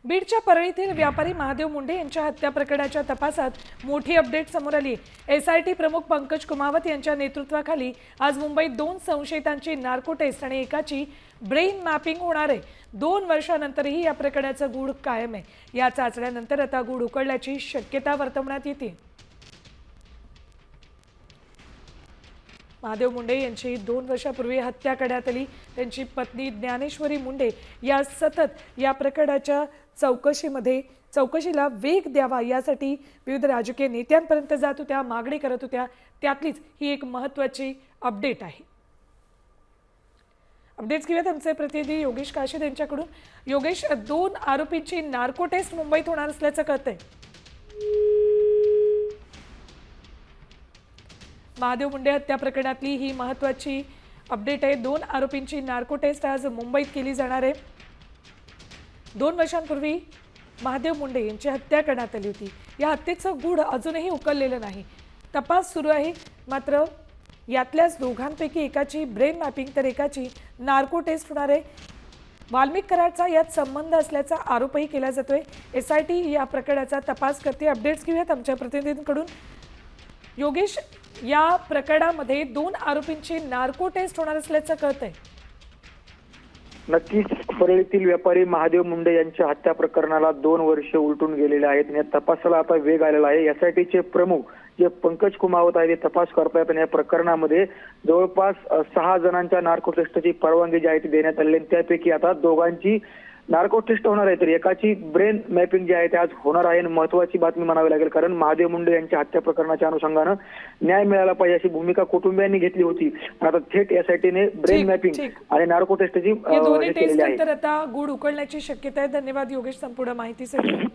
बीडच्या परळीतील व्यापारी महादेव मुंडे यांच्या हत्या प्रकरणाच्या तपासात मोठी अपडेट समोर आली। एसआयटी प्रमुख पंकज कुमावत यांच्या नेतृत्वाखाली आज मुंबईत 2 संशयितांची नार्को टेस्ट आणि एकाची ब्रेन मॅपिंग होणार आहे। 2 वर्षांनंतरही या प्रकरणाचं गूढ कायम आहे। या चाचण्यानंतर आता गूढ उकळल्याची शक्यता वर्तवण्यात येते। महादेव मुंडे यांची 2 वर्षापूर्वी हत्या करण्यात आली। त्यांची पत्नी ज्ञानेश्वरी मुंडे या सतत या प्रकरणाच्या चौकशीला वेग द्यावा यासाठी विविध राजकीय नेत्यांपर्यंत जात होत्या, मागणी करत होत्या। त्यातलीच ही एक महत्त्वाची अपडेट आहे। अपडेट्स घेऊयात आमचे प्रतिनिधी योगेश काशीद यांच्याकडून। योगेश, 2 आरोपींची नार्को टेस्ट मुंबईत होणार असल्याचं कळतंय। महादेव मुंडे हत्या प्रकरणातली ही महत्त्वाची अपडेट आहे। 2 आरोपींची नार्को टेस्ट आज मुंबईत केली जाणार आहे। 2 वर्षांपूर्वी महादेव मुंडे यांची हत्या करण्यात आली होती। या हत्येचं गूढ अजूनही उकललेलं नाही। तपास सुरू आहे, मात्र यातल्याच दोघांपैकी एकाची ब्रेन मॅपिंग तर एकाची नार्को टेस्ट होणार आहे। वाल्मिक कराडचा यात संबंध असल्याचा आरोपही केला जातोय। एसआयटी या प्रकरणाचा तपास करते। अपडेट्स घेऊयात आमच्या प्रतिनिधींकडून। योगेश, या प्रकरणामध्ये 2 आरोपींची नार्को टेस्ट होणार असल्याचं कळतंय। नक्कीच परळीतील व्यापारी महादेव मुंडे यांच्या हत्या प्रकरणाला 2 वर्ष उलटून गेलेले आहेत। या तपासाला आता वेग आलेला आहे। एसआयटीचे प्रमुख जे पंकज कुमावत आहेत ते तपास करतायत आणि या प्रकरणामध्ये जवळपास 6 जणांच्या नार्को टेस्टची परवानगी जी आहे ती देण्यात आली आहे। त्यापैकी आता दोघांची नार्को टेस्ट होणार आहे, तर एकाची ब्रेन मॅपिंग जी आहे ते आज होणार आहे। महत्वाची बातमी म्हणावी लागेल, कारण महादेव मुंडे यांच्या हत्या प्रकरणाच्या अनुषंगानं न्याय मिळाला पाहिजे अशी भूमिका कुटुंबियांनी घेतली होती। आता थेट एसआयटीने ब्रेन मॅपिंग आणि नार्को टेस्टची केलेली आहे। आता गूढ उकळण्याची शक्यता आहे। धन्यवाद योगेश संपूर्ण माहितीसाठी।